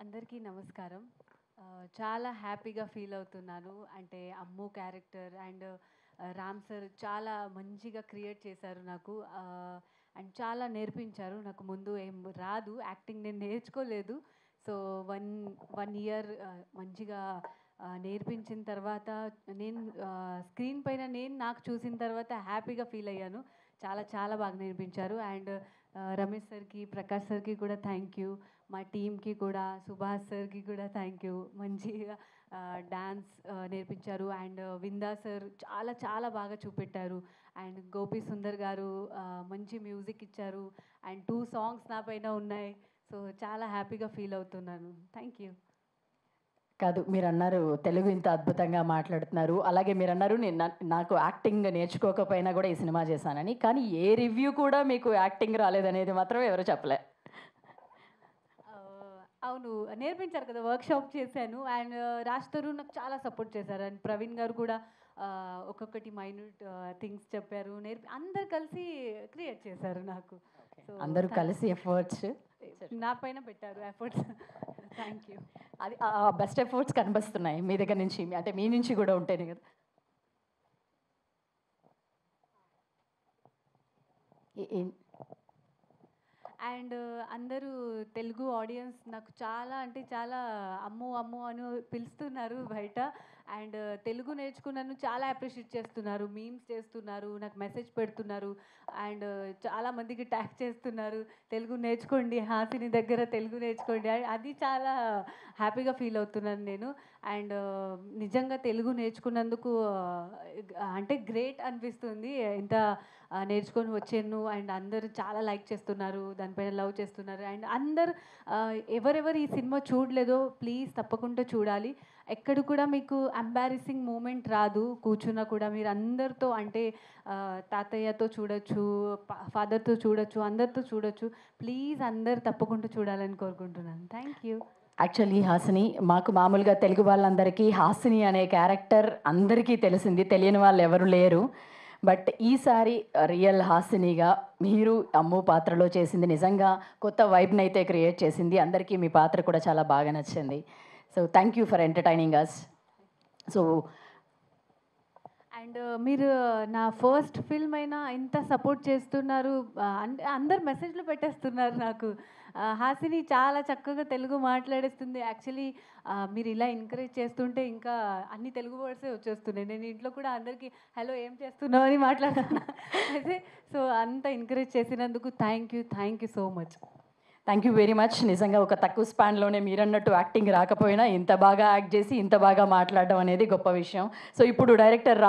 అందరికీ నమస్కారం. చాలా హ్యాపీగా ఫీల్ అవుతున్నాను. అంటే అమ్ము క్యారెక్టర్ అండ్ రామ్ సార్ చాలా మంచిగా క్రియేట్ చేశారు నాకు. అండ్ చాలా నేర్పించారు. నాకు ముందు ఏం రాదు, యాక్టింగ్ నేను నేర్చుకోలేదు. సో 1 ఇయర్ మంచిగా నేర్పించిన తర్వాత నేను స్క్రీన్ పైన నేను నాకు చూసిన తర్వాత హ్యాపీగా ఫీల్ అయ్యాను. చాలా చాలా బాగా నేర్పించారు. అండ్ రమేష్ సార్కి, ప్రకాష్ సార్కి కూడా థ్యాంక్ యూ. మా టీమ్కి కూడా, సుభాష్ సార్కి కూడా థ్యాంక్ యూ. మంచిగా డాన్స్ నేర్పించారు. అండ్ విందా సార్ చాలా చాలా బాగా చూపెట్టారు. అండ్ గోపి సుందర్ గారు మంచి మ్యూజిక్ ఇచ్చారు. అండ్ 2 సాంగ్స్ నా పైన ఉన్నాయి. సో చాలా హ్యాపీగా ఫీల్ అవుతున్నాను. Thank you. కాదు, మీరన్నారు తెలుగు ఇంత అద్భుతంగా మాట్లాడుతున్నారు. అలాగే మీరన్నారు నాకు యాక్టింగ్ నేర్చుకోకపోయినా కూడా ఈ సినిమా చేశానని. కానీ ఏ రివ్యూ కూడా మీకు యాక్టింగ్ రాలేదనేది మాత్రం ఎవరు చెప్పలే. అవును, నేర్పించారు కదా, వర్క్షాప్ చేశాను. అండ్ రాజ్‌తరు నాకు చాలా సపోర్ట్ చేశారు. అండ్ ప్రవీణ్ గారు కూడా ఒక్కొక్కటి మైన్యూట్ థింగ్స్ చెప్పారు. అందరు కలిసి క్రియేట్ చేశారు నాకు. సో అందరూ కలిసి ఎఫర్ట్స్ నా పైన పెట్టారు ఎఫర్ట్స్. Thank you. అది బెస్ట్ ఎఫర్ట్స్ కనిపిస్తున్నాయి మీ దగ్గర నుంచి, అంటే మీ నుంచి కూడా ఉంటేనే కదా. అండ్ అందరూ తెలుగు ఆడియన్స్ నాకు చాలా అంటే చాలా అమ్ము అమ్ము అని పిలుస్తున్నారు బయట. అండ్ తెలుగు నేర్చుకున్నాను చాలా అప్రిషియేట్ చేస్తున్నారు, మీమ్స్ చేస్తున్నారు, నాకు మెసేజ్ పెడుతున్నారు. అండ్ చాలా మందికి ట్యాగ్ చేస్తున్నారు, తెలుగు నేర్చుకోండి, హాసిని దగ్గర తెలుగు నేర్చుకోండి. అది చాలా హ్యాపీగా ఫీల్ అవుతున్నాను నేను. అండ్ నిజంగా తెలుగు నేర్చుకున్నందుకు అంటే గ్రేట్ అనిపిస్తుంది. ఇంత నేర్చుకొని వచ్చాను. అండ్ అందరూ చాలా లైక్ చేస్తున్నారు, దానిపైన లవ్ చేస్తున్నారు. అండ్ అందరు ఎవరెవరు ఈ సినిమా చూడలేదో ప్లీజ్ తప్పకుండా చూడాలి. ఎక్కడ కూడా మీకు ఎంబారసింగ్ మూమెంట్ రాదు. కూర్చున్నా కూడా మీరు అందరితో, అంటే తాతయ్యతో చూడొచ్చు, ఫాదర్తో చూడొచ్చు, అందరితో చూడొచ్చు. ప్లీజ్ అందరు తప్పకుండా చూడాలని కోరుకుంటున్నాను. Thank you. యాక్చువల్లీ హాసిని, మాకు మామూలుగా తెలుగు వాళ్ళందరికీ హాసిని అనే క్యారెక్టర్ అందరికీ తెలిసింది, తెలియని వాళ్ళు ఎవరు లేరు. బట్ ఈసారి రియల్ హాసినిగా మీరు అమ్ము పాత్రలో చేసింది నిజంగా కొత్త వైబ్ని అయితే క్రియేట్ చేసింది. అందరికీ మీ పాత్ర కూడా చాలా బాగా నచ్చింది. So thank you for entertaining us. So and మీరు నా ఫస్ట్ ఫిల్మ్ అయినా ఇంత సపోర్ట్ చేస్తున్నారు. అంటే అందరు మెసేజ్లు పెట్టేస్తున్నారు నాకు. హాసిని చాలా చక్కగా తెలుగు మాట్లాడేస్తుంది. యాక్చువల్లీ మీరు ఇలా ఎంకరేజ్ చేస్తుంటే ఇంకా అన్ని తెలుగు వర్డ్సే వచ్చేస్తున్నాయి. నేను ఇంట్లో కూడా అందరికీ హలో ఏం చేస్తున్నావు అని మాట్లాడుతున్నా. అయితే సో అంత ఎంకరేజ్ చేసినందుకు thank you so much. Thank you very much. నిజంగా ఒక తక్కువ స్పాన్లోనే మీరన్నట్టు యాక్టింగ్ రాకపోయినా ఇంత బాగా యాక్ట్ చేసి ఇంత బాగా మాట్లాడడం అనేది గొప్ప విషయం. సో ఇప్పుడు డైరెక్టర్